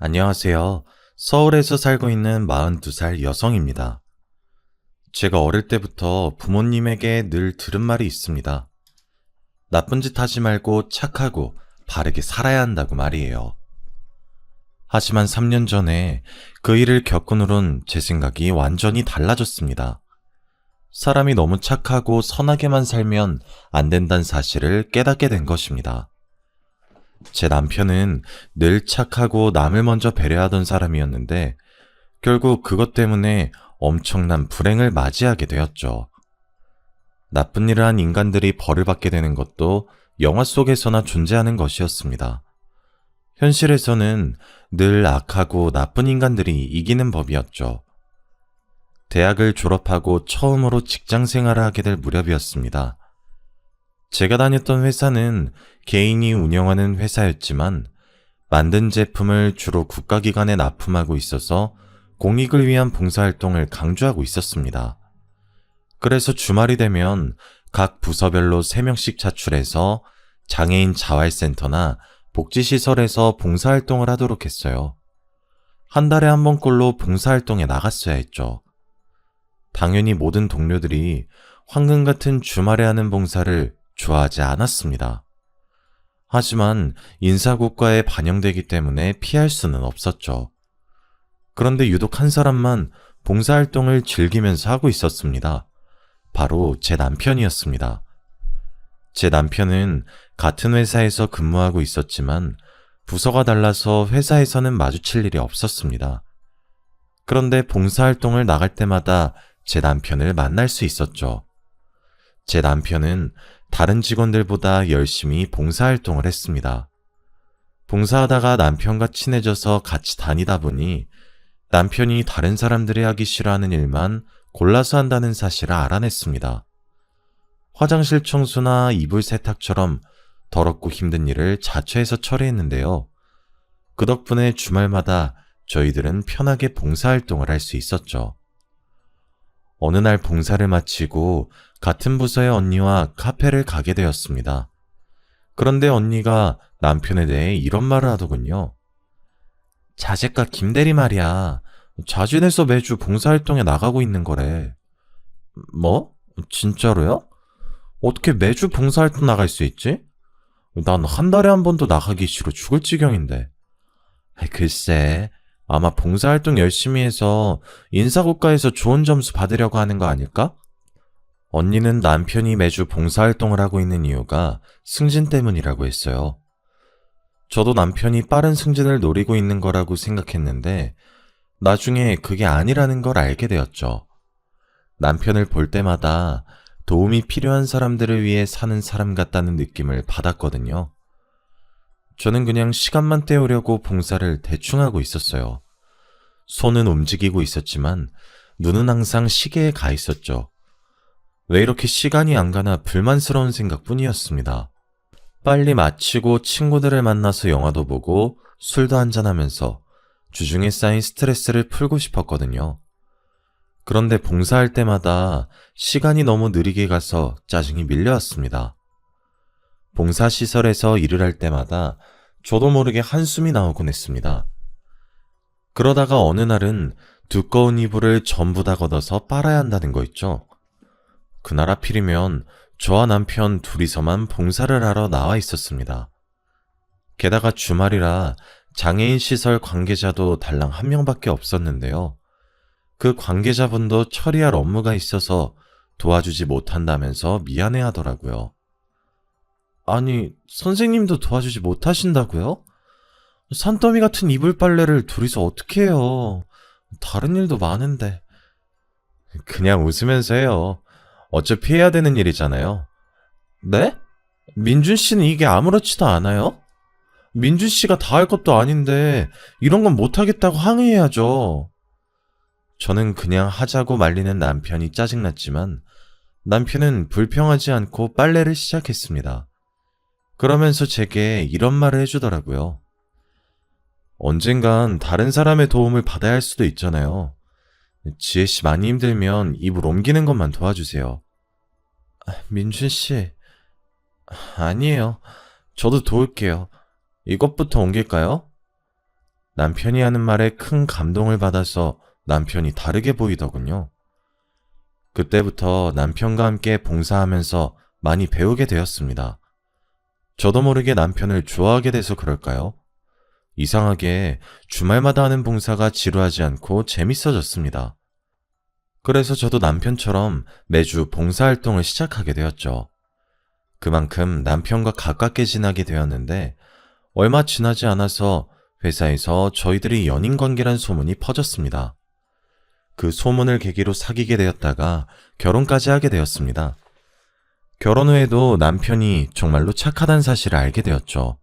안녕하세요. 서울에서 살고 있는 42살 여성입니다. 제가 어릴 때부터 부모님에게 늘 들은 말이 있습니다. 나쁜 짓 하지 말고 착하고 바르게 살아야 한다고 말이에요. 하지만 3년 전에 그 일을 겪은 후론 제 생각이 완전히 달라졌습니다. 사람이 너무 착하고 선하게만 살면 안 된다는 사실을 깨닫게 된 것입니다. 제 남편은 늘 착하고 남을 먼저 배려하던 사람이었는데 결국 그것 때문에 엄청난 불행을 맞이하게 되었죠. 나쁜 일을 한 인간들이 벌을 받게 되는 것도 영화 속에서나 존재하는 것이었습니다. 현실에서는 늘 악하고 나쁜 인간들이 이기는 법이었죠. 대학을 졸업하고 처음으로 직장 생활을 하게 될 무렵이었습니다. 제가 다녔던 회사는 개인이 운영하는 회사였지만 만든 제품을 주로 국가기관에 납품하고 있어서 공익을 위한 봉사활동을 강조하고 있었습니다. 그래서 주말이 되면 각 부서별로 3명씩 차출해서 장애인 자활센터나 복지시설에서 봉사활동을 하도록 했어요. 한 달에 한 번꼴로 봉사활동에 나갔어야 했죠. 당연히 모든 동료들이 황금 같은 주말에 하는 봉사를 좋아하지 않았습니다. 하지만 인사고과에 반영되기 때문에 피할 수는 없었죠. 그런데 유독 한 사람만 봉사활동을 즐기면서 하고 있었습니다. 바로 제 남편이었습니다. 제 남편은 같은 회사에서 근무하고 있었지만 부서가 달라서 회사에서는 마주칠 일이 없었습니다. 그런데 봉사활동을 나갈 때마다 제 남편을 만날 수 있었죠. 제 남편은 다른 직원들보다 열심히 봉사활동을 했습니다. 봉사하다가 남편과 친해져서 같이 다니다 보니 남편이 다른 사람들이 하기 싫어하는 일만 골라서 한다는 사실을 알아냈습니다. 화장실 청소나 이불 세탁처럼 더럽고 힘든 일을 자처해서 처리했는데요. 그 덕분에 주말마다 저희들은 편하게 봉사활동을 할 수 있었죠. 어느 날 봉사를 마치고 같은 부서의 언니와 카페를 가게 되었습니다. 그런데 언니가 남편에 대해 이런 말을 하더군요. 자재과 김대리 말이야. 자진해서 매주 봉사활동에 나가고 있는 거래. 뭐? 진짜로요? 어떻게 매주 봉사활동 나갈 수 있지? 난 한 달에 한 번도 나가기 싫어 죽을 지경인데. 글쎄, 아마 봉사활동 열심히 해서 인사고과에서 좋은 점수 받으려고 하는 거 아닐까? 언니는 남편이 매주 봉사활동을 하고 있는 이유가 승진 때문이라고 했어요. 저도 남편이 빠른 승진을 노리고 있는 거라고 생각했는데 나중에 그게 아니라는 걸 알게 되었죠. 남편을 볼 때마다 도움이 필요한 사람들을 위해 사는 사람 같다는 느낌을 받았거든요. 저는 그냥 시간만 때우려고 봉사를 대충 하고 있었어요. 손은 움직이고 있었지만 눈은 항상 시계에 가 있었죠. 왜 이렇게 시간이 안 가나 불만스러운 생각뿐이었습니다. 빨리 마치고 친구들을 만나서 영화도 보고 술도 한잔하면서 주중에 쌓인 스트레스를 풀고 싶었거든요. 그런데 봉사할 때마다 시간이 너무 느리게 가서 짜증이 밀려왔습니다. 봉사시설에서 일을 할 때마다 저도 모르게 한숨이 나오곤 했습니다. 그러다가 어느 날은 두꺼운 이불을 전부 다 걷어서 빨아야 한다는 거 있죠. 그날 하필이면 저와 남편 둘이서만 봉사를 하러 나와 있었습니다. 게다가 주말이라 장애인 시설 관계자도 달랑 한 명밖에 없었는데요. 그 관계자분도 처리할 업무가 있어서 도와주지 못한다면서 미안해 하더라고요. 아니, 선생님도 도와주지 못하신다고요? 산더미 같은 이불 빨래를 둘이서 어떻게 해요? 다른 일도 많은데. 그냥 웃으면서 해요. 어차피 해야 되는 일이잖아요. 네? 민준 씨는 이게 아무렇지도 않아요? 민준 씨가 다 할 것도 아닌데 이런 건 못하겠다고 항의해야죠. 저는 그냥 하자고 말리는 남편이 짜증났지만 남편은 불평하지 않고 빨래를 시작했습니다. 그러면서 제게 이런 말을 해주더라고요. 언젠간 다른 사람의 도움을 받아야 할 수도 있잖아요. 지혜씨 많이 힘들면 이불 옮기는 것만 도와주세요. 민준씨, 아니에요. 저도 도울게요. 이것부터 옮길까요? 남편이 하는 말에 큰 감동을 받아서 남편이 다르게 보이더군요. 그때부터 남편과 함께 봉사하면서 많이 배우게 되었습니다. 저도 모르게 남편을 좋아하게 돼서 그럴까요? 이상하게 주말마다 하는 봉사가 지루하지 않고 재밌어졌습니다. 그래서 저도 남편처럼 매주 봉사활동을 시작하게 되었죠. 그만큼 남편과 가깝게 지나게 되었는데 얼마 지나지 않아서 회사에서 저희들이 연인 관계란 소문이 퍼졌습니다. 그 소문을 계기로 사귀게 되었다가 결혼까지 하게 되었습니다. 결혼 후에도 남편이 정말로 착하다는 사실을 알게 되었죠.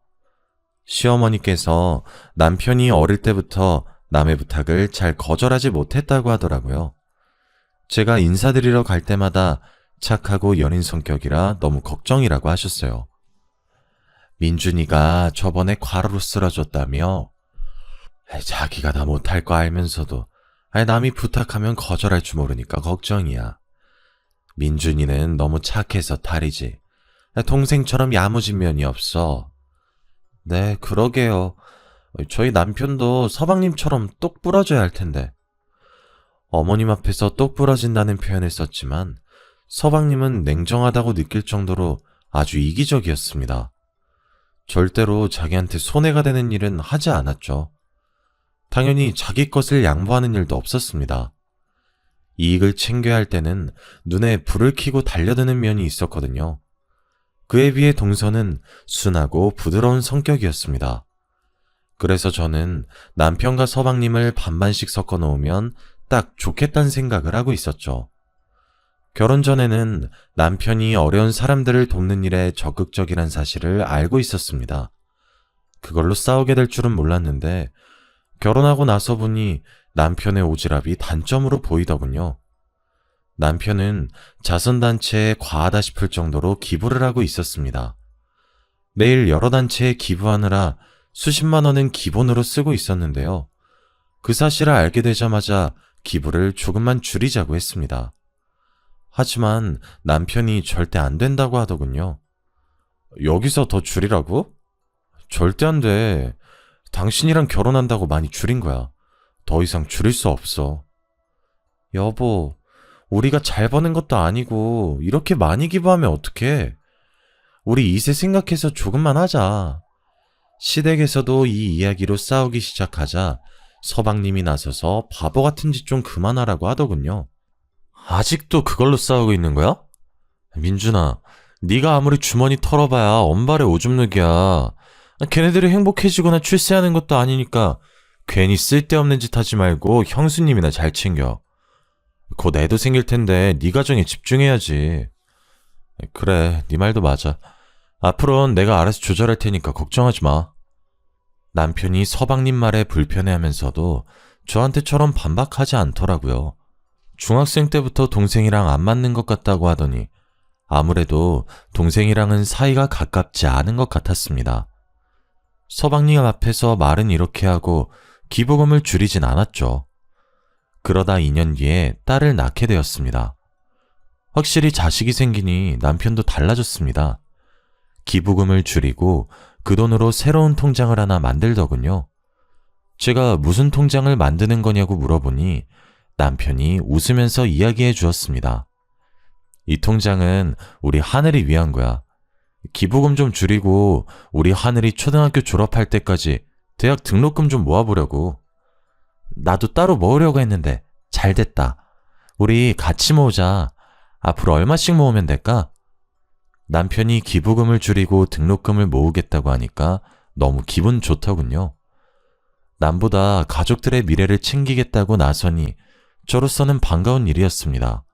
시어머니께서 남편이 어릴 때부터 남의 부탁을 잘 거절하지 못했다고 하더라고요. 제가 인사드리러 갈 때마다 착하고 여린 성격이라 너무 걱정이라고 하셨어요. 민준이가 저번에 과로로 쓰러졌다며? 자기가 다 못할 거 알면서도 남이 부탁하면 거절할 줄 모르니까 걱정이야. 민준이는 너무 착해서 탈이지. 동생처럼 야무진 면이 없어. 네, 그러게요. 저희 남편도 서방님처럼 똑 부러져야 할 텐데. 어머님 앞에서 똑 부러진다는 표현을 썼지만 서방님은 냉정하다고 느낄 정도로 아주 이기적이었습니다. 절대로 자기한테 손해가 되는 일은 하지 않았죠. 당연히 자기 것을 양보하는 일도 없었습니다. 이익을 챙겨야 할 때는 눈에 불을 켜고 달려드는 면이 있었거든요. 그에 비해 동서는 순하고 부드러운 성격이었습니다. 그래서 저는 남편과 서방님을 반반씩 섞어 놓으면 딱 좋겠다는 생각을 하고 있었죠. 결혼 전에는 남편이 어려운 사람들을 돕는 일에 적극적이란 사실을 알고 있었습니다. 그걸로 싸우게 될 줄은 몰랐는데 결혼하고 나서 보니 남편의 오지랖이 단점으로 보이더군요. 남편은 자선단체에 과하다 싶을 정도로 기부를 하고 있었습니다. 매일 여러 단체에 기부하느라 수십만 원은 기본으로 쓰고 있었는데요. 그 사실을 알게 되자마자 기부를 조금만 줄이자고 했습니다. 하지만 남편이 절대 안 된다고 하더군요. 여기서 더 줄이라고? 절대 안 돼. 당신이랑 결혼한다고 많이 줄인 거야. 더 이상 줄일 수 없어. 여보, 우리가 잘 버는 것도 아니고 이렇게 많이 기부하면 어떡해? 우리 이세 생각해서 조금만 하자. 시댁에서도 이 이야기로 싸우기 시작하자 서방님이 나서서 바보 같은 짓 좀 그만하라고 하더군요. 아직도 그걸로 싸우고 있는 거야? 민준아, 네가 아무리 주머니 털어봐야 엄발의 오줌누기야. 걔네들이 행복해지거나 출세하는 것도 아니니까 괜히 쓸데없는 짓 하지 말고 형수님이나 잘 챙겨. 곧 애도 생길 텐데 네 가정에 집중해야지. 그래, 네 말도 맞아. 앞으로는 내가 알아서 조절할 테니까 걱정하지 마. 남편이 서방님 말에 불편해하면서도 저한테처럼 반박하지 않더라고요. 중학생 때부터 동생이랑 안 맞는 것 같다고 하더니 아무래도 동생이랑은 사이가 가깝지 않은 것 같았습니다. 서방님 앞에서 말은 이렇게 하고 기부금을 줄이진 않았죠. 그러다 2년 뒤에 딸을 낳게 되었습니다. 확실히 자식이 생기니 남편도 달라졌습니다. 기부금을 줄이고 그 돈으로 새로운 통장을 하나 만들더군요. 제가 무슨 통장을 만드는 거냐고 물어보니 남편이 웃으면서 이야기해 주었습니다. 이 통장은 우리 하늘이 위한 거야. 기부금 좀 줄이고 우리 하늘이 초등학교 졸업할 때까지 대학 등록금 좀 모아보려고. 나도 따로 모으려고 했는데 잘 됐다. 우리 같이 모으자. 앞으로 얼마씩 모으면 될까? 남편이 기부금을 줄이고 등록금을 모으겠다고 하니까 너무 기분 좋더군요. 남보다 가족들의 미래를 챙기겠다고 나서니 저로서는 반가운 일이었습니다.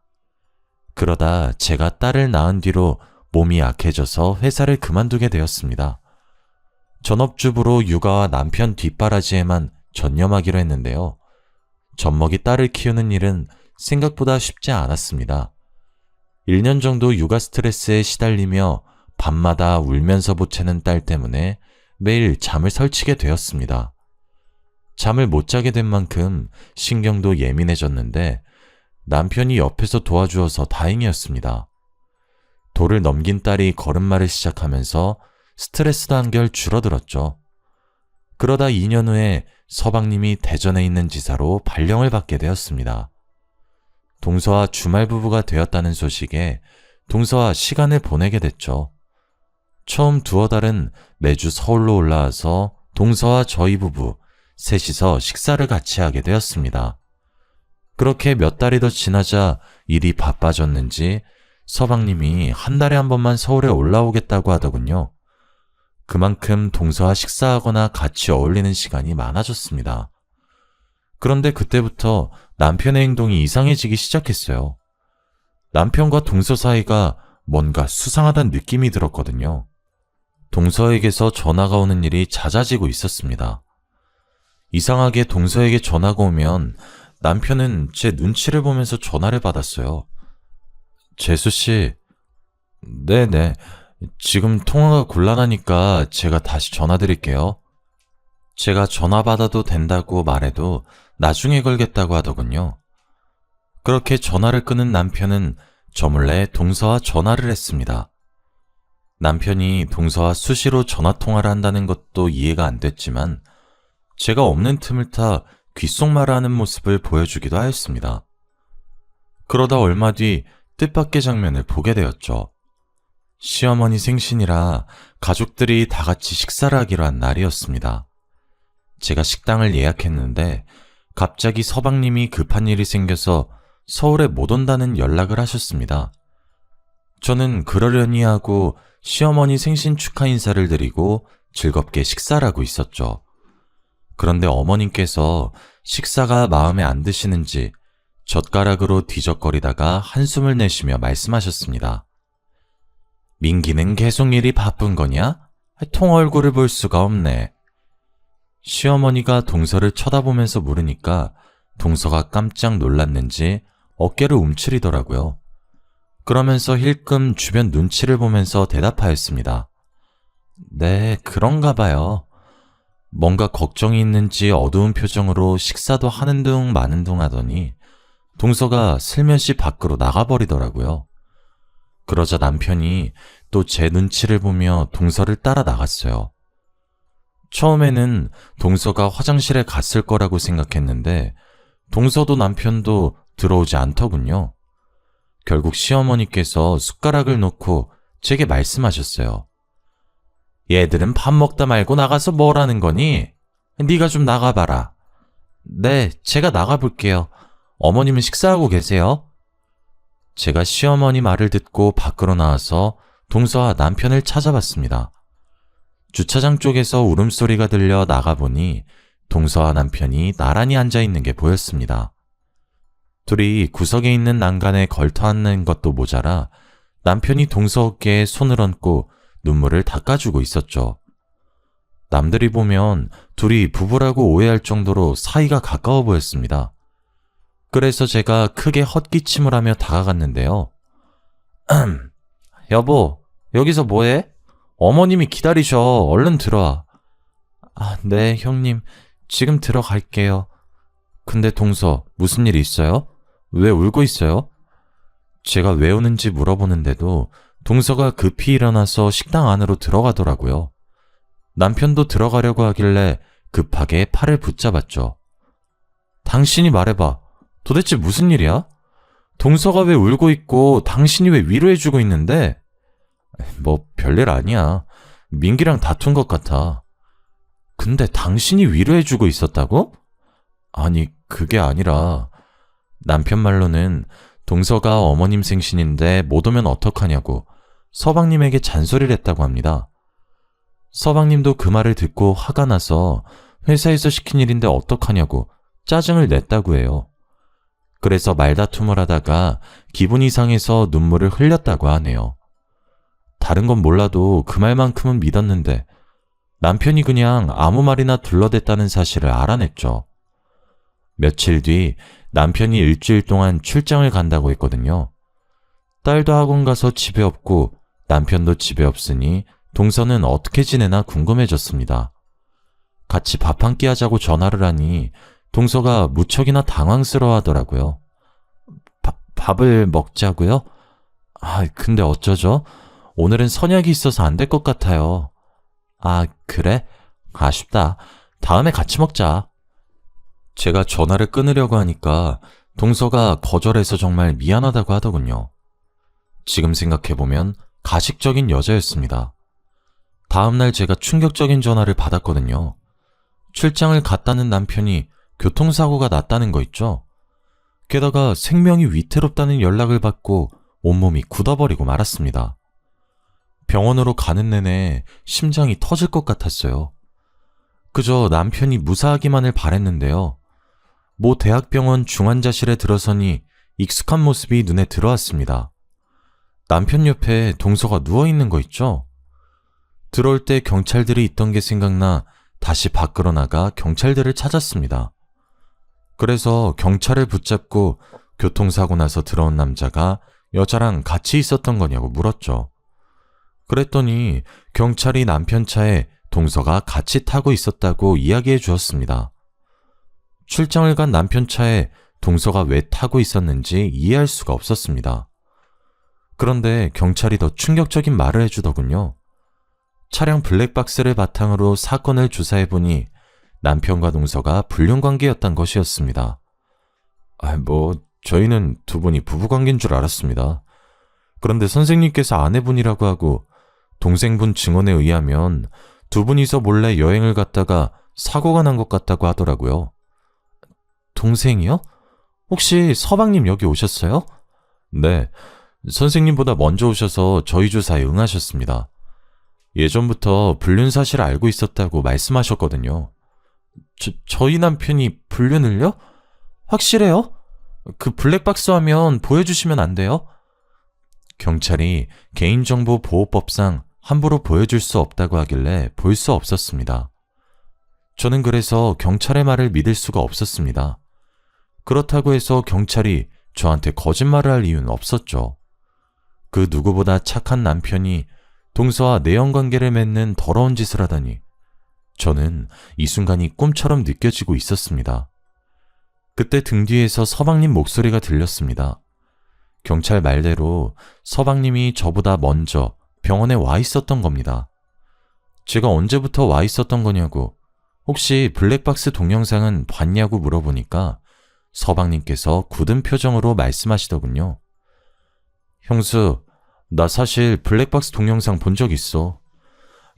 그러다 제가 딸을 낳은 뒤로 몸이 약해져서 회사를 그만두게 되었습니다. 전업주부로 육아와 남편 뒷바라지에만 전념하기로 했는데요. 젖먹이 딸을 키우는 일은 생각보다 쉽지 않았습니다. 1년 정도 육아 스트레스에 시달리며 밤마다 울면서 보채는 딸 때문에 매일 잠을 설치게 되었습니다. 잠을 못 자게 된 만큼 신경도 예민해졌는데 남편이 옆에서 도와주어서 다행이었습니다. 돌을 넘긴 딸이 걸음마를 시작하면서 스트레스도 한결 줄어들었죠. 그러다 2년 후에 서방님이 대전에 있는 지사로 발령을 받게 되었습니다. 동서와 주말 부부가 되었다는 소식에 동서와 시간을 보내게 됐죠. 처음 두어 달은 매주 서울로 올라와서 동서와 저희 부부 셋이서 식사를 같이 하게 되었습니다. 그렇게 몇 달이 더 지나자 일이 바빠졌는지 서방님이 한 달에 한 번만 서울에 올라오겠다고 하더군요. 그만큼 동서와 식사하거나 같이 어울리는 시간이 많아졌습니다. 그런데 그때부터 남편의 행동이 이상해지기 시작했어요. 남편과 동서 사이가 뭔가 수상하다는 느낌이 들었거든요. 동서에게서 전화가 오는 일이 잦아지고 있었습니다. 이상하게 동서에게 전화가 오면 남편은 제 눈치를 보면서 전화를 받았어요. 재수씨, 네네, 지금 통화가 곤란하니까 제가 다시 전화드릴게요. 제가 전화 받아도 된다고 말해도 나중에 걸겠다고 하더군요. 그렇게 전화를 끊은 남편은 저 몰래 동서와 전화를 했습니다. 남편이 동서와 수시로 전화통화를 한다는 것도 이해가 안 됐지만 제가 없는 틈을 타 귓속말을 하는 모습을 보여주기도 하였습니다. 그러다 얼마 뒤 뜻밖의 장면을 보게 되었죠. 시어머니 생신이라 가족들이 다 같이 식사를 하기로 한 날이었습니다. 제가 식당을 예약했는데 갑자기 서방님이 급한 일이 생겨서 서울에 못 온다는 연락을 하셨습니다. 저는 그러려니 하고 시어머니 생신 축하 인사를 드리고 즐겁게 식사를 하고 있었죠. 그런데 어머님께서 식사가 마음에 안 드시는지 젓가락으로 뒤적거리다가 한숨을 내쉬며 말씀하셨습니다. 민기는 계속 일이 바쁜 거냐? 통 얼굴을 볼 수가 없네. 시어머니가 동서를 쳐다보면서 물으니까 동서가 깜짝 놀랐는지 어깨를 움츠리더라고요. 그러면서 힐끔 주변 눈치를 보면서 대답하였습니다. 네, 그런가 봐요. 뭔가 걱정이 있는지 어두운 표정으로 식사도 하는 둥 마는 둥 하더니 동서가 슬며시 밖으로 나가버리더라고요. 그러자 남편이 또 제 눈치를 보며 동서를 따라 나갔어요. 처음에는 동서가 화장실에 갔을 거라고 생각했는데 동서도 남편도 들어오지 않더군요. 결국 시어머니께서 숟가락을 놓고 제게 말씀하셨어요. 얘들은 밥 먹다 말고 나가서 뭘 하는 거니? 네가 좀 나가봐라. 네, 제가 나가볼게요. 어머님은 식사하고 계세요? 제가 시어머니 말을 듣고 밖으로 나와서 동서와 남편을 찾아봤습니다. 주차장 쪽에서 울음소리가 들려 나가보니 동서와 남편이 나란히 앉아있는 게 보였습니다. 둘이 구석에 있는 난간에 걸터앉는 것도 모자라 남편이 동서 어깨에 손을 얹고 눈물을 닦아주고 있었죠. 남들이 보면 둘이 부부라고 오해할 정도로 사이가 가까워 보였습니다. 그래서 제가 크게 헛기침을 하며 다가갔는데요. 여보, 여기서 뭐해? 어머님이 기다리셔. 얼른 들어와. 아, 네, 형님. 지금 들어갈게요. 근데 동서, 무슨 일 있어요? 왜 울고 있어요? 제가 왜 우는지 물어보는데도 동서가 급히 일어나서 식당 안으로 들어가더라고요. 남편도 들어가려고 하길래 급하게 팔을 붙잡았죠. 당신이 말해봐. 도대체 무슨 일이야? 동서가 왜 울고 있고 당신이 왜 위로해주고 있는데? 뭐 별일 아니야. 민기랑 다툰 것 같아. 근데 당신이 위로해주고 있었다고? 아니, 그게 아니라 남편 말로는 동서가 어머님 생신인데 못 오면 어떡하냐고 서방님에게 잔소리를 했다고 합니다. 서방님도 그 말을 듣고 화가 나서 회사에서 시킨 일인데 어떡하냐고 짜증을 냈다고 해요. 그래서 말다툼을 하다가 기분이 상해서 눈물을 흘렸다고 하네요. 다른 건 몰라도 그 말만큼은 믿었는데 남편이 그냥 아무 말이나 둘러댔다는 사실을 알아냈죠. 며칠 뒤 남편이 일주일 동안 출장을 간다고 했거든요. 딸도 학원 가서 집에 없고 남편도 집에 없으니 동서는 어떻게 지내나 궁금해졌습니다. 같이 밥 한 끼 하자고 전화를 하니 동서가 무척이나 당황스러워 하더라고요. 밥을 먹자고요? 아, 근데 어쩌죠? 오늘은 선약이 있어서 안 될 것 같아요. 아, 그래? 아쉽다. 다음에 같이 먹자. 제가 전화를 끊으려고 하니까 동서가 거절해서 정말 미안하다고 하더군요. 지금 생각해보면 가식적인 여자였습니다. 다음날 제가 충격적인 전화를 받았거든요. 출장을 갔다는 남편이 교통사고가 났다는 거 있죠? 게다가 생명이 위태롭다는 연락을 받고 온몸이 굳어버리고 말았습니다. 병원으로 가는 내내 심장이 터질 것 같았어요. 그저 남편이 무사하기만을 바랬는데요. 모 대학병원 중환자실에 들어서니 익숙한 모습이 눈에 들어왔습니다. 남편 옆에 동서가 누워있는 거 있죠? 들어올 때 경찰들이 있던 게 생각나 다시 밖으로 나가 경찰들을 찾았습니다. 그래서 경찰을 붙잡고 교통사고 나서 들어온 남자가 여자랑 같이 있었던 거냐고 물었죠. 그랬더니 경찰이 남편 차에 동서가 같이 타고 있었다고 이야기해 주었습니다. 출장을 간 남편 차에 동서가 왜 타고 있었는지 이해할 수가 없었습니다. 그런데 경찰이 더 충격적인 말을 해주더군요. 차량 블랙박스를 바탕으로 사건을 조사해보니 남편과 동서가 불륜관계였던 것이었습니다. 저희는 두 분이 부부관계인 줄 알았습니다. 그런데 선생님께서 아내분이라고 하고 동생분 증언에 의하면 두 분이서 몰래 여행을 갔다가 사고가 난 것 같다고 하더라고요. 동생이요? 혹시 서방님 여기 오셨어요? 네, 선생님보다 먼저 오셔서 저희 조사에 응하셨습니다. 예전부터 불륜 사실을 알고 있었다고 말씀하셨거든요. 저희 남편이 불륜을요? 확실해요? 그 블랙박스 화면 보여주시면 안 돼요? 경찰이 개인정보보호법상 함부로 보여줄 수 없다고 하길래 볼 수 없었습니다. 저는 그래서 경찰의 말을 믿을 수가 없었습니다. 그렇다고 해서 경찰이 저한테 거짓말을 할 이유는 없었죠. 그 누구보다 착한 남편이 동서와 내연관계를 맺는 더러운 짓을 하다니 저는 이 순간이 꿈처럼 느껴지고 있었습니다. 그때 등 뒤에서 서방님 목소리가 들렸습니다. 경찰 말대로 서방님이 저보다 먼저 병원에 와 있었던 겁니다. 제가 언제부터 와 있었던 거냐고, 혹시 블랙박스 동영상은 봤냐고 물어보니까 서방님께서 굳은 표정으로 말씀하시더군요. 형수, 나 사실 블랙박스 동영상 본 적 있어.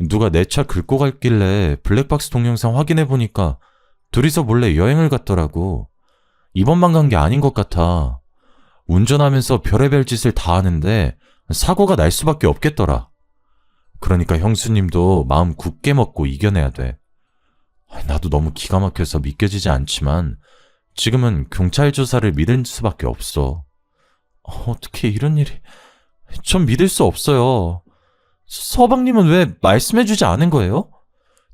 누가 내 차 긁고 갔길래 블랙박스 동영상 확인해보니까 둘이서 몰래 여행을 갔더라고. 이번만 간 게 아닌 것 같아. 운전하면서 별의별 짓을 다 하는데 사고가 날 수밖에 없겠더라. 그러니까 형수님도 마음 굳게 먹고 이겨내야 돼. 나도 너무 기가 막혀서 믿겨지지 않지만 지금은 경찰 조사를 믿을 수밖에 없어. 어떻게 이런 일이... 전 믿을 수 없어요. 서방님은 왜 말씀해주지 않은 거예요?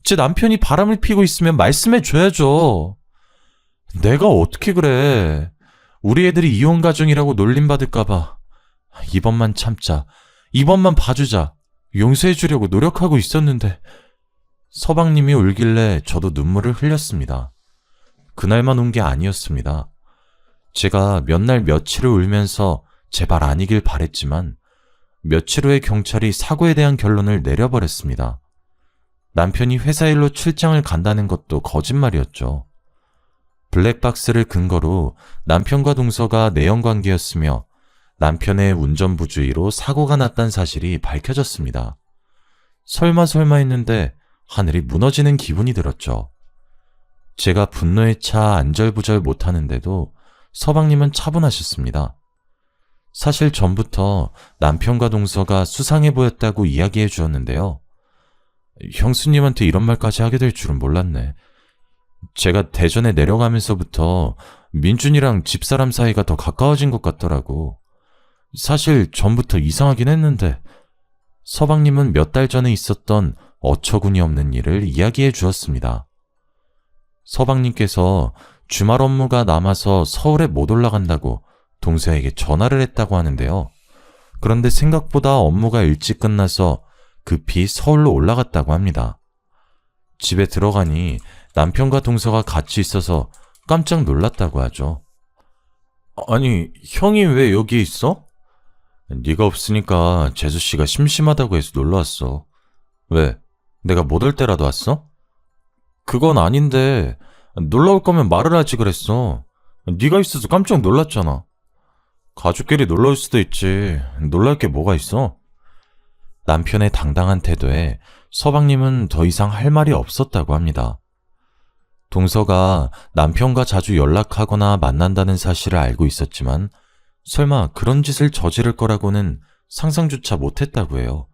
제 남편이 바람을 피고 있으면 말씀해줘야죠. 내가 어떻게 그래. 우리 애들이 이혼 가정이라고 놀림받을까봐. 이번만 참자. 이번만 봐주자. 용서해주려고 노력하고 있었는데. 서방님이 울길래 저도 눈물을 흘렸습니다. 그날만 운 게 아니었습니다. 제가 몇 날 며칠을 울면서 제발 아니길 바랬지만 며칠 후에 경찰이 사고에 대한 결론을 내려버렸습니다. 남편이 회사 일로 출장을 간다는 것도 거짓말이었죠. 블랙박스를 근거로 남편과 동서가 내연관계였으며 남편의 운전부주의로 사고가 났다는 사실이 밝혀졌습니다. 설마 했는데 하늘이 무너지는 기분이 들었죠. 제가 분노에 차 안절부절 못하는데도 서방님은 차분하셨습니다. 사실 전부터 남편과 동서가 수상해 보였다고 이야기해 주었는데요. 형수님한테 이런 말까지 하게 될 줄은 몰랐네. 제가 대전에 내려가면서부터 민준이랑 집사람 사이가 더 가까워진 것 같더라고. 사실 전부터 이상하긴 했는데 서방님은 몇 달 전에 있었던 어처구니 없는 일을 이야기해 주었습니다. 서방님께서 주말 업무가 남아서 서울에 못 올라간다고 동서에게 전화를 했다고 하는데요. 그런데 생각보다 업무가 일찍 끝나서 급히 서울로 올라갔다고 합니다. 집에 들어가니 남편과 동서가 같이 있어서 깜짝 놀랐다고 하죠. 아니, 형이 왜 여기 있어? 네가 없으니까 재수씨가 심심하다고 해서 놀러왔어. 왜? 내가 못 올 때라도 왔어? 그건 아닌데 놀러 올 거면 말을 하지 그랬어. 네가 있어서 깜짝 놀랐잖아. 가족끼리 놀러 올 수도 있지. 놀랄 게 뭐가 있어? 남편의 당당한 태도에 서방님은 더 이상 할 말이 없었다고 합니다. 동서가 남편과 자주 연락하거나 만난다는 사실을 알고 있었지만 설마 그런 짓을 저지를 거라고는 상상조차 못했다고 해요.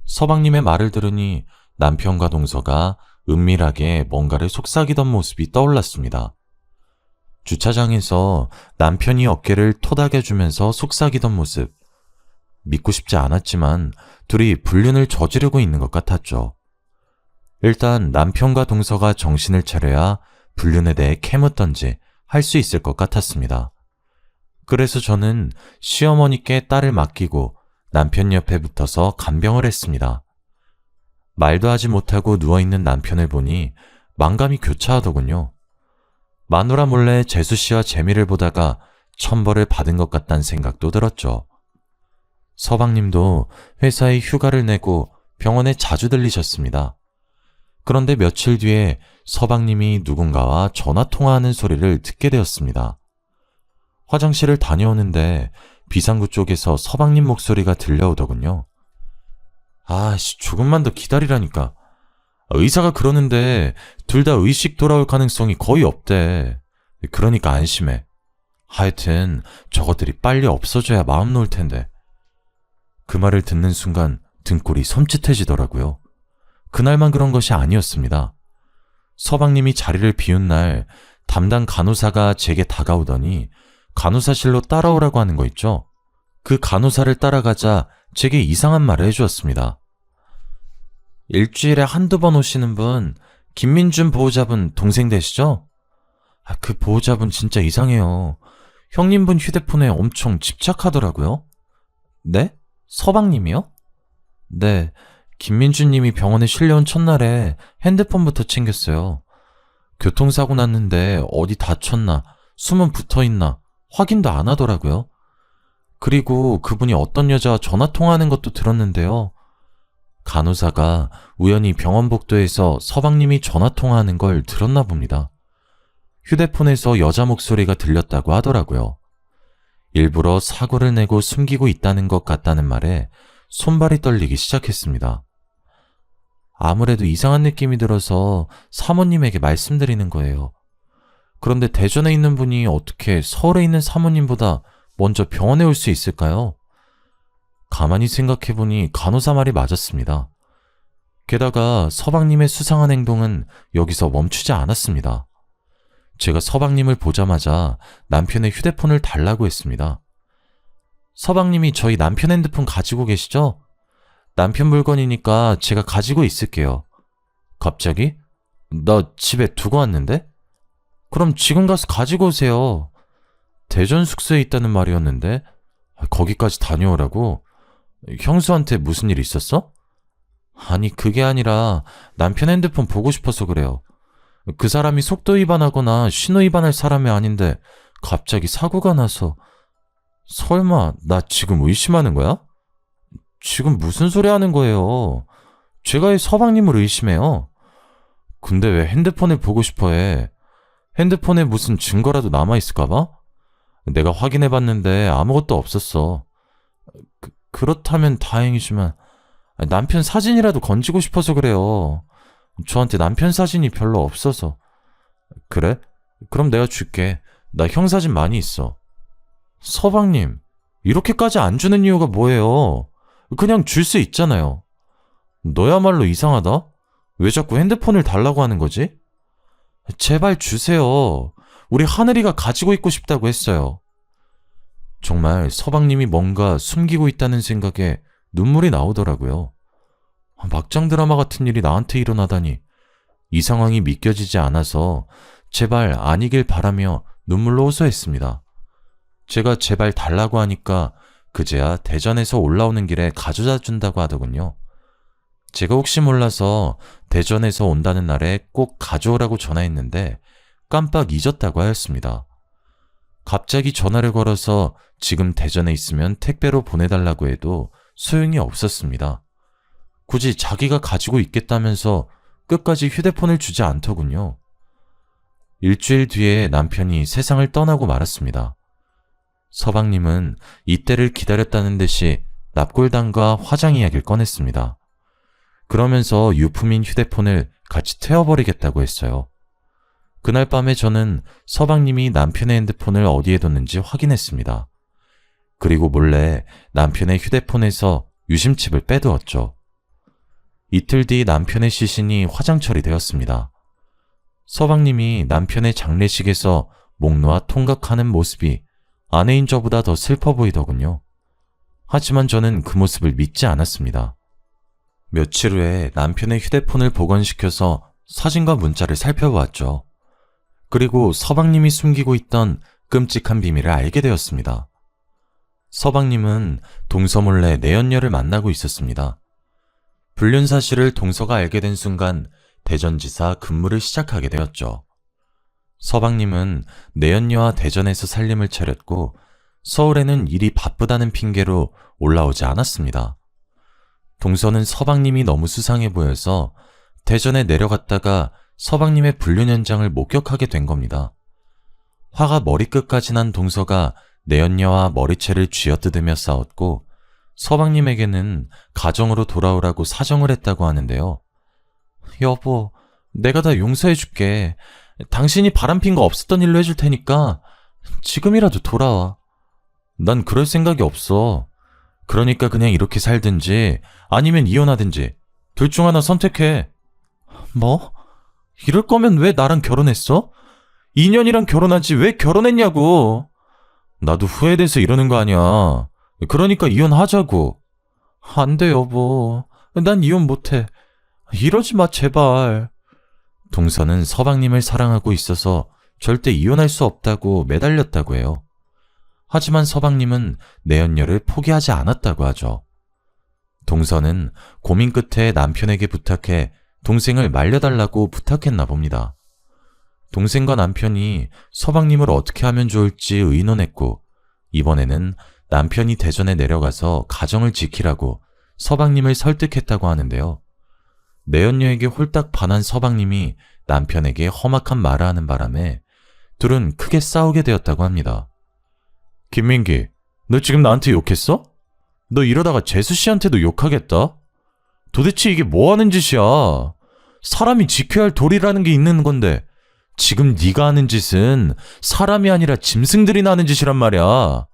서방님의 말을 들으니 남편과 동서가 은밀하게 뭔가를 속삭이던 모습이 떠올랐습니다. 주차장에서 남편이 어깨를 토닥여주면서 속삭이던 모습. 믿고 싶지 않았지만 둘이 불륜을 저지르고 있는 것 같았죠. 일단 남편과 동서가 정신을 차려야 불륜에 대해 캐묻던지 할 수 있을 것 같았습니다. 그래서 저는 시어머니께 딸을 맡기고 남편 옆에 붙어서 간병을 했습니다. 말도 하지 못하고 누워있는 남편을 보니 만감이 교차하더군요. 마누라 몰래 재수씨와 재미를 보다가 천벌을 받은 것 같다는 생각도 들었죠. 서방님도 회사에 휴가를 내고 병원에 자주 들리셨습니다. 그런데 며칠 뒤에 서방님이 누군가와 전화통화하는 소리를 듣게 되었습니다. 화장실을 다녀오는데 비상구 쪽에서 서방님 목소리가 들려오더군요. 아씨, 조금만 더 기다리라니까. 의사가 그러는데 둘 다 의식 돌아올 가능성이 거의 없대. 그러니까 안심해. 하여튼 저것들이 빨리 없어져야 마음 놓을 텐데. 그 말을 듣는 순간 등골이 섬찟해지더라고요. 그날만 그런 것이 아니었습니다. 서방님이 자리를 비운 날 담당 간호사가 제게 다가오더니 간호사실로 따라오라고 하는 거 있죠? 그 간호사를 따라가자 제게 이상한 말을 해주었습니다. 일주일에 한두 번 오시는 분, 김민준 보호자분 동생 되시죠? 그 보호자분 진짜 이상해요. 형님분 휴대폰에 엄청 집착하더라고요. 네? 서방님이요? 네, 김민준님이 병원에 실려온 첫날에 핸드폰부터 챙겼어요. 교통사고 났는데 어디 다쳤나, 숨은 붙어있나 확인도 안 하더라고요. 그리고 그분이 어떤 여자와 전화통화하는 것도 들었는데요. 간호사가 우연히 병원 복도에서 서방님이 전화통화하는 걸 들었나 봅니다. 휴대폰에서 여자 목소리가 들렸다고 하더라고요. 일부러 사고를 내고 숨기고 있다는 것 같다는 말에 손발이 떨리기 시작했습니다. 아무래도 이상한 느낌이 들어서 사모님에게 말씀드리는 거예요. 그런데 대전에 있는 분이 어떻게 서울에 있는 사모님보다 먼저 병원에 올 수 있을까요? 가만히 생각해보니 간호사 말이 맞았습니다. 게다가 서방님의 수상한 행동은 여기서 멈추지 않았습니다. 제가 서방님을 보자마자 남편의 휴대폰을 달라고 했습니다. 서방님이 저희 남편 핸드폰 가지고 계시죠? 남편 물건이니까 제가 가지고 있을게요. 갑자기? 나 집에 두고 왔는데? 그럼 지금 가서 가지고 오세요. 대전 숙소에 있다는 말이었는데 거기까지 다녀오라고? 형수한테 무슨 일 있었어? 아니, 그게 아니라 남편 핸드폰 보고 싶어서 그래요. 그 사람이 속도 위반하거나 신호 위반할 사람이 아닌데 갑자기 사고가 나서. 설마 나 지금 의심하는 거야? 지금 무슨 소리 하는 거예요? 제가 왜 서방님을 의심해요? 근데 왜 핸드폰을 보고 싶어 해? 핸드폰에 무슨 증거라도 남아있을까봐? 내가 확인해봤는데 아무것도 없었어. 그렇다면 다행이지만 남편 사진이라도 건지고 싶어서 그래요. 저한테 남편 사진이 별로 없어서. 그래? 그럼 내가 줄게. 나 형 사진 많이 있어. 서방님, 이렇게까지 안 주는 이유가 뭐예요? 그냥 줄 수 있잖아요. 너야말로 이상하다? 왜 자꾸 핸드폰을 달라고 하는 거지? 제발 주세요. 우리 하늘이가 가지고 있고 싶다고 했어요. 정말 서방님이 뭔가 숨기고 있다는 생각에 눈물이 나오더라고요. 막장 드라마 같은 일이 나한테 일어나다니. 이 상황이 믿겨지지 않아서 제발 아니길 바라며 눈물로 호소했습니다. 제가 제발 달라고 하니까 그제야 대전에서 올라오는 길에 가져다 준다고 하더군요. 제가 혹시 몰라서 대전에서 온다는 날에 꼭 가져오라고 전화했는데 깜빡 잊었다고 하였습니다. 갑자기 전화를 걸어서 지금 대전에 있으면 택배로 보내달라고 해도 소용이 없었습니다. 굳이 자기가 가지고 있겠다면서 끝까지 휴대폰을 주지 않더군요. 일주일 뒤에 남편이 세상을 떠나고 말았습니다. 서방님은 이때를 기다렸다는 듯이 납골당과 화장 이야기를 꺼냈습니다. 그러면서 유품인 휴대폰을 같이 태워버리겠다고 했어요. 그날 밤에 저는 서방님이 남편의 핸드폰을 어디에 뒀는지 확인했습니다. 그리고 몰래 남편의 휴대폰에서 유심칩을 빼두었죠. 이틀 뒤 남편의 시신이 화장 처리되었습니다. 서방님이 남편의 장례식에서 목 놓아 통각하는 모습이 아내인 저보다 더 슬퍼 보이더군요. 하지만 저는 그 모습을 믿지 않았습니다. 며칠 후에 남편의 휴대폰을 복원시켜서 사진과 문자를 살펴보았죠. 그리고 서방님이 숨기고 있던 끔찍한 비밀을 알게 되었습니다. 서방님은 동서 몰래 내연녀를 만나고 있었습니다. 불륜 사실을 동서가 알게 된 순간 대전지사 근무를 시작하게 되었죠. 서방님은 내연녀와 대전에서 살림을 차렸고 서울에는 일이 바쁘다는 핑계로 올라오지 않았습니다. 동서는 서방님이 너무 수상해 보여서 대전에 내려갔다가 서방님의 불륜 현장을 목격하게 된 겁니다. 화가 머리끝까지 난 동서가 내연녀와 머리채를 쥐어뜯으며 싸웠고 서방님에게는 가정으로 돌아오라고 사정을 했다고 하는데요. 여보, 내가 다 용서해줄게. 당신이 바람핀 거 없었던 일로 해줄 테니까 지금이라도 돌아와. 난 그럴 생각이 없어. 그러니까 그냥 이렇게 살든지 아니면 이혼하든지 둘 중 하나 선택해. 뭐? 이럴 거면 왜 나랑 결혼했어? 2년이랑 결혼하지 왜 결혼했냐고. 나도 후회돼서 이러는 거 아니야. 그러니까 이혼하자고. 안 돼, 여보. 난 이혼 못해. 이러지 마, 제발. 동서는 서방님을 사랑하고 있어서 절대 이혼할 수 없다고 매달렸다고 해요. 하지만 서방님은 내연녀를 포기하지 않았다고 하죠. 동서는 고민 끝에 남편에게 부탁해 동생을 말려달라고 부탁했나 봅니다. 동생과 남편이 서방님을 어떻게 하면 좋을지 의논했고 이번에는 남편이 대전에 내려가서 가정을 지키라고 서방님을 설득했다고 하는데요. 내연녀에게 홀딱 반한 서방님이 남편에게 험악한 말을 하는 바람에 둘은 크게 싸우게 되었다고 합니다. 김민기, 너 지금 나한테 욕했어? 너 이러다가 재수 씨한테도 욕하겠다? 도대체 이게 뭐 하는 짓이야? 사람이 지켜야 할 도리라는 게 있는 건데 지금 네가 하는 짓은 사람이 아니라 짐승들이나 하는 짓이란 말이야.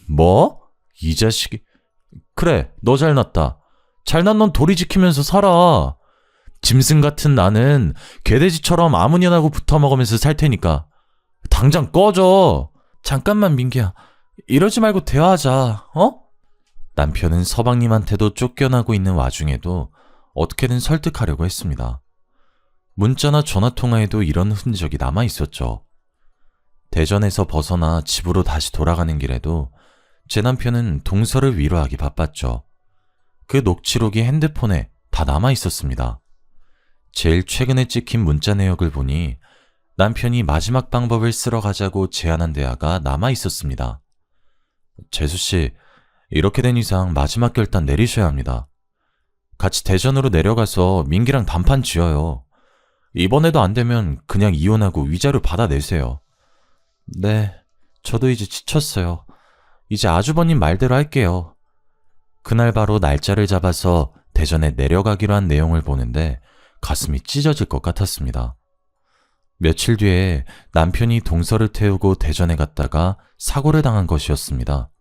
뭐? 이 자식이... 그래, 너 잘났다. 잘난 넌 도리 지키면서 살아. 짐승 같은 나는 개돼지처럼 아무년하고 붙어먹으면서 살 테니까 당장 꺼져. 잠깐만 민기야, 이러지 말고 대화하자. 어? 남편은 서방님한테도 쫓겨나고 있는 와중에도 어떻게든 설득하려고 했습니다. 문자나 전화통화에도 이런 흔적이 남아있었죠. 대전에서 벗어나 집으로 다시 돌아가는 길에도 제 남편은 동서를 위로하기 바빴죠. 그 녹취록이 핸드폰에 다 남아있었습니다. 제일 최근에 찍힌 문자 내역을 보니 남편이 마지막 방법을 쓰러 가자고 제안한 대화가 남아있었습니다. 재수씨, 이렇게 된 이상 마지막 결단 내리셔야 합니다. 같이 대전으로 내려가서 민기랑 단판 지어요. 이번에도 안 되면 그냥 이혼하고 위자료 받아내세요. 네, 저도 이제 지쳤어요. 이제 아주버님 말대로 할게요. 그날 바로 날짜를 잡아서 대전에 내려가기로 한 내용을 보는데 가슴이 찢어질 것 같았습니다. 며칠 뒤에 남편이 동서를 태우고 대전에 갔다가 사고를 당한 것이었습니다.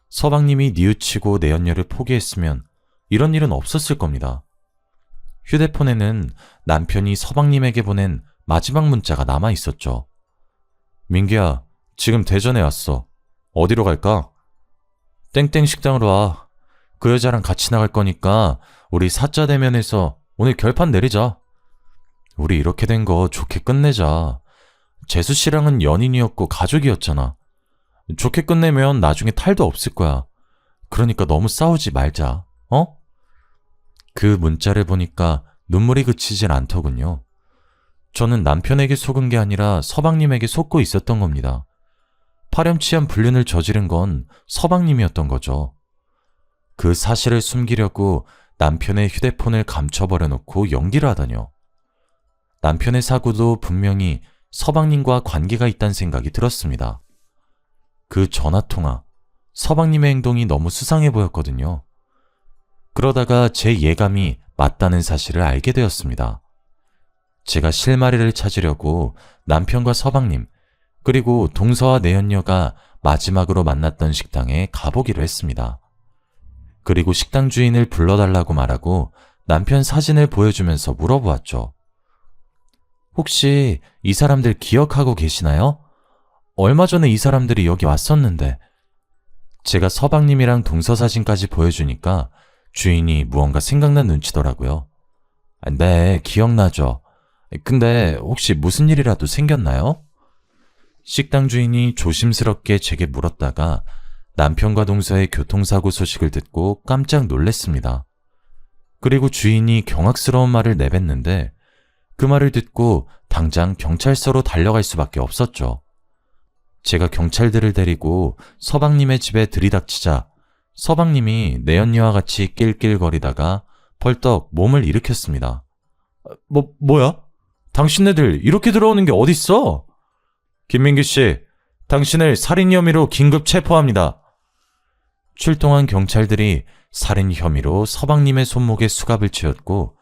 서방님이 뉘우치고 내연녀를 포기했으면 이런 일은 없었을 겁니다. 휴대폰에는 남편이 서방님에게 보낸 마지막 문자가 남아 있었죠. 민기야, 지금 대전에 왔어. 어디로 갈까? 땡땡 식당으로 와. 그 여자랑 같이 나갈 거니까 우리 사자 대면에서 오늘 결판 내리자. 우리 이렇게 된 거 좋게 끝내자. 재수 씨랑은 연인이었고 가족이었잖아. 좋게 끝내면 나중에 탈도 없을 거야. 그러니까 너무 싸우지 말자. 어? 그 문자를 보니까 눈물이 그치질 않더군요. 저는 남편에게 속은 게 아니라 서방님에게 속고 있었던 겁니다. 파렴치한 불륜을 저지른 건 서방님이었던 거죠. 그 사실을 숨기려고 남편의 휴대폰을 감춰버려 놓고 연기를 하다뇨. 남편의 사고도 분명히 서방님과 관계가 있다는 생각이 들었습니다. 그 전화통화, 서방님의 행동이 너무 수상해 보였거든요. 그러다가 제 예감이 맞다는 사실을 알게 되었습니다. 제가 실마리를 찾으려고 남편과 서방님, 그리고 동서와 내연녀가 마지막으로 만났던 식당에 가보기로 했습니다. 그리고 식당 주인을 불러달라고 말하고 남편 사진을 보여주면서 물어보았죠. 혹시 이 사람들 기억하고 계시나요? 얼마 전에 이 사람들이 여기 왔었는데. 제가 서방님이랑 동서 사진까지 보여주니까 주인이 무언가 생각난 눈치더라고요. 네, 기억나죠. 근데 혹시 무슨 일이라도 생겼나요? 식당 주인이 조심스럽게 제게 물었다가 남편과 동서의 교통사고 소식을 듣고 깜짝 놀랐습니다. 그리고 주인이 경악스러운 말을 내뱉는데 그 말을 듣고 당장 경찰서로 달려갈 수밖에 없었죠. 제가 경찰들을 데리고 서방님의 집에 들이닥치자 서방님이 내연녀와 같이 낄낄거리다가 벌떡 몸을 일으켰습니다. 뭐야? 당신네들 이렇게 들어오는 게 어딨어? 김민규 씨, 당신을 살인 혐의로 긴급 체포합니다. 출동한 경찰들이 살인 혐의로 서방님의 손목에 수갑을 채웠고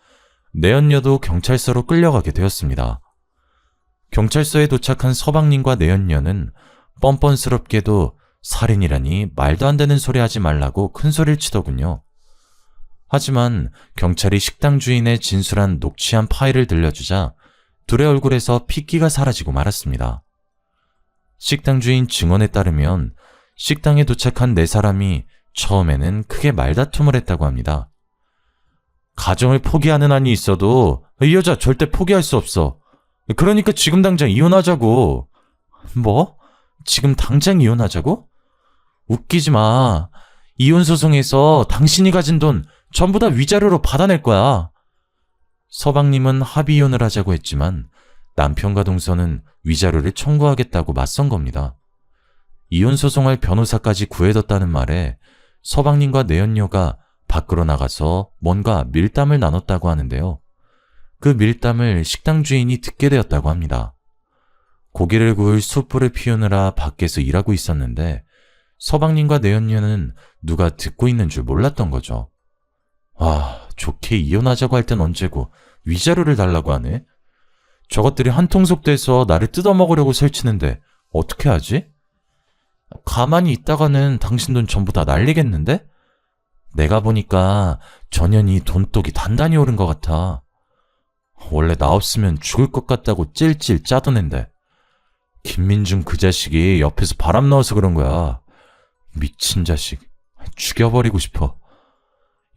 내연녀도 경찰서로 끌려가게 되었습니다. 경찰서에 도착한 서방님과 내연녀는 뻔뻔스럽게도 살인이라니 말도 안 되는 소리 하지 말라고 큰 소리를 치더군요. 하지만 경찰이 식당 주인의 진술한 녹취한 파일을 들려주자 둘의 얼굴에서 핏기가 사라지고 말았습니다. 식당 주인 증언에 따르면 식당에 도착한 네 사람이 처음에는 크게 말다툼을 했다고 합니다. 가정을 포기하는 한이 있어도 이 여자 절대 포기할 수 없어. 그러니까 지금 당장 이혼하자고. 뭐? 지금 당장 이혼하자고? 웃기지 마. 이혼 소송에서 당신이 가진 돈 전부 다 위자료로 받아낼 거야. 서방님은 합의 이혼을 하자고 했지만 남편과 동서는 위자료를 청구하겠다고 맞선 겁니다. 이혼 소송할 변호사까지 구해뒀다는 말에 서방님과 내연녀가 밖으로 나가서 뭔가 밀담을 나눴다고 하는데요. 그 밀담을 식당 주인이 듣게 되었다고 합니다. 고기를 구울 숯불을 피우느라 밖에서 일하고 있었는데 서방님과 내연녀는 누가 듣고 있는 줄 몰랐던 거죠. 와, 좋게 이혼하자고 할 땐 언제고 위자료를 달라고 하네? 저것들이 한통속 돼서 나를 뜯어먹으려고 설치는데 어떻게 하지? 가만히 있다가는 당신 돈 전부 다 날리겠는데? 내가 보니까 전현이 돈독이 단단히 오른 것 같아. 원래 나 없으면 죽을 것 같다고 찔찔 짜던 앤데 김민중 그 자식이 옆에서 바람 넣어서 그런 거야. 미친 자식. 죽여버리고 싶어.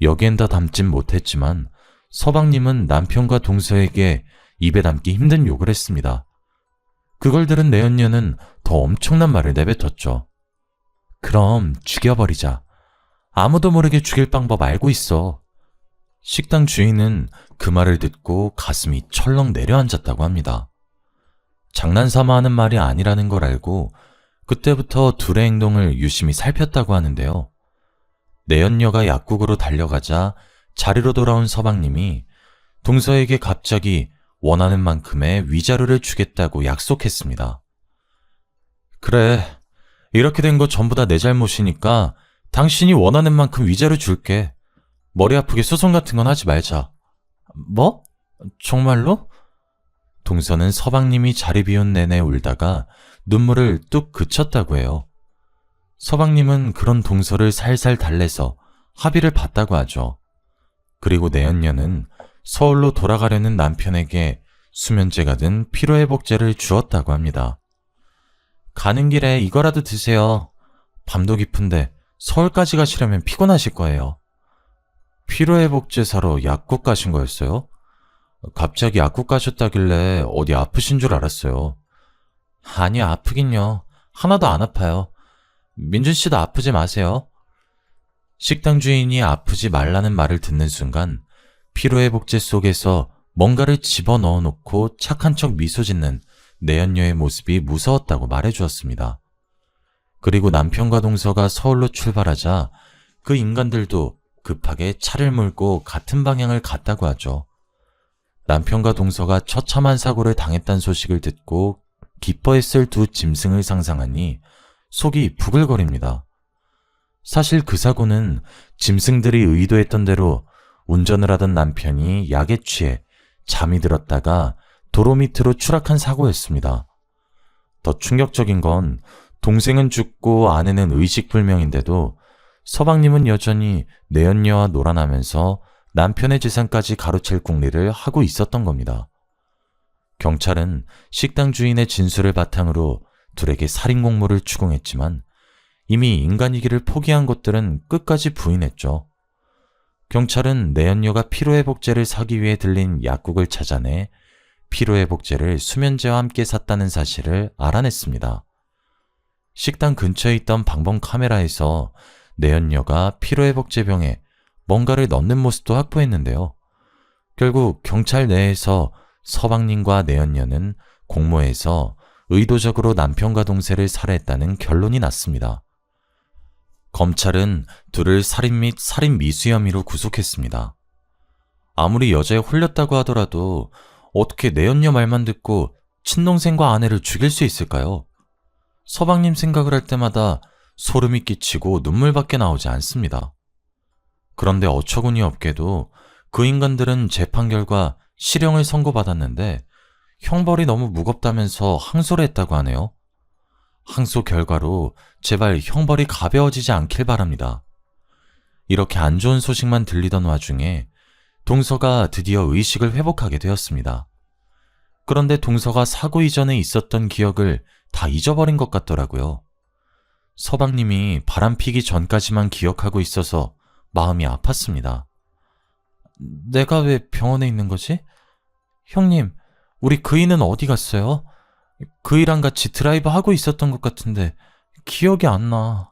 여기엔 다 담진 못했지만 서방님은 남편과 동서에게 입에 담기 힘든 욕을 했습니다. 그걸 들은 내연녀는 더 엄청난 말을 내뱉었죠. 그럼 죽여버리자. 아무도 모르게 죽일 방법 알고 있어. 식당 주인은 그 말을 듣고 가슴이 철렁 내려앉았다고 합니다. 장난삼아 하는 말이 아니라는 걸 알고 그때부터 둘의 행동을 유심히 살폈다고 하는데요. 내연녀가 약국으로 달려가자 자리로 돌아온 서방님이 동서에게 갑자기 원하는 만큼의 위자료를 주겠다고 약속했습니다. 그래, 이렇게 된 거 전부 다 내 잘못이니까 당신이 원하는 만큼 위자료 줄게. 머리 아프게 소송 같은 건 하지 말자. 뭐? 정말로? 동서는 서방님이 자리 비운 내내 울다가 눈물을 뚝 그쳤다고 해요. 서방님은 그런 동서를 살살 달래서 합의를 봤다고 하죠. 그리고 내연녀는 서울로 돌아가려는 남편에게 수면제가 든 피로회복제를 주었다고 합니다. 가는 길에 이거라도 드세요. 밤도 깊은데 서울까지 가시려면 피곤하실 거예요. 피로회복제 사러 약국 가신 거였어요? 갑자기 약국 가셨다길래 어디 아프신 줄 알았어요. 아니요, 아프긴요. 하나도 안 아파요. 민준 씨도 아프지 마세요. 식당 주인이 아프지 말라는 말을 듣는 순간 피로회복제 속에서 뭔가를 집어넣어 놓고 착한 척 미소 짓는 내연녀의 모습이 무서웠다고 말해주었습니다. 그리고 남편과 동서가 서울로 출발하자 그 인간들도 급하게 차를 몰고 같은 방향을 갔다고 하죠. 남편과 동서가 처참한 사고를 당했다는 소식을 듣고 기뻐했을 두 짐승을 상상하니 속이 부글거립니다. 사실 그 사고는 짐승들이 의도했던 대로 운전을 하던 남편이 약에 취해 잠이 들었다가 도로 밑으로 추락한 사고였습니다. 더 충격적인 건 동생은 죽고 아내는 의식불명인데도 서방님은 여전히 내연녀와 놀아나면서 남편의 재산까지 가로챌 궁리를 하고 있었던 겁니다. 경찰은 식당 주인의 진술을 바탕으로 둘에게 살인 공모를 추궁했지만 이미 인간이기를 포기한 것들은 끝까지 부인했죠. 경찰은 내연녀가 피로회복제를 사기 위해 들린 약국을 찾아내 피로회복제를 수면제와 함께 샀다는 사실을 알아냈습니다. 식당 근처에 있던 방범 카메라에서 내연녀가 피로회복제 병에 뭔가를 넣는 모습도 확보했는데요. 결국 경찰 내에서 서방님과 내연녀는 공모해서 의도적으로 남편과 동생을 살해했다는 결론이 났습니다. 검찰은 둘을 살인 및 살인 미수 혐의로 구속했습니다. 아무리 여자에 홀렸다고 하더라도 어떻게 내연녀 말만 듣고 친동생과 아내를 죽일 수 있을까요? 서방님 생각을 할 때마다 소름이 끼치고 눈물밖에 나오지 않습니다. 그런데 어처구니 없게도 그 인간들은 재판 결과 실형을 선고받았는데 형벌이 너무 무겁다면서 항소를 했다고 하네요. 항소 결과로 제발 형벌이 가벼워지지 않길 바랍니다. 이렇게 안 좋은 소식만 들리던 와중에 동서가 드디어 의식을 회복하게 되었습니다. 그런데 동서가 사고 이전에 있었던 기억을 다 잊어버린 것 같더라고요. 서방님이 바람 피기 전까지만 기억하고 있어서 마음이 아팠습니다. 내가 왜 병원에 있는 거지? 형님, 우리 그이는 어디 갔어요? 그이랑 같이 드라이브 하고 있었던 것 같은데 기억이 안 나.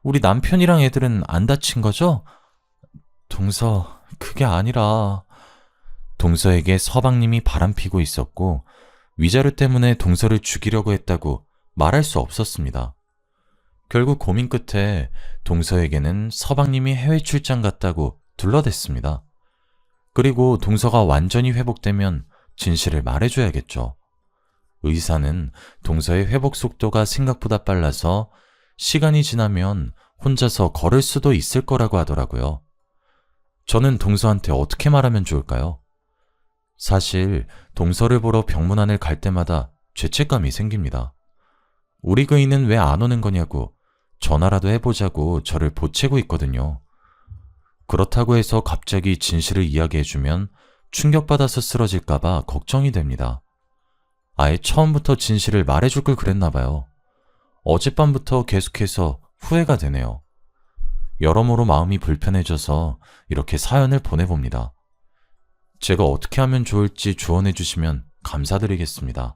우리 남편이랑 애들은 안 다친 거죠? 동서, 그게 아니라 동서에게 서방님이 바람피고 있었고 위자료 때문에 동서를 죽이려고 했다고 말할 수 없었습니다. 결국 고민 끝에 동서에게는 서방님이 해외 출장 갔다고 둘러댔습니다. 그리고 동서가 완전히 회복되면 진실을 말해줘야겠죠. 의사는 동서의 회복 속도가 생각보다 빨라서 시간이 지나면 혼자서 걸을 수도 있을 거라고 하더라고요. 저는 동서한테 어떻게 말하면 좋을까요? 사실 동서를 보러 병문안을 갈 때마다 죄책감이 생깁니다. 우리 그이는 왜 안 오는 거냐고 전화라도 해보자고 저를 보채고 있거든요. 그렇다고 해서 갑자기 진실을 이야기해주면 충격받아서 쓰러질까봐 걱정이 됩니다. 아예 처음부터 진실을 말해줄 걸 그랬나 봐요. 어젯밤부터 계속해서 후회가 되네요. 여러모로 마음이 불편해져서 이렇게 사연을 보내봅니다. 제가 어떻게 하면 좋을지 조언해 주시면 감사드리겠습니다.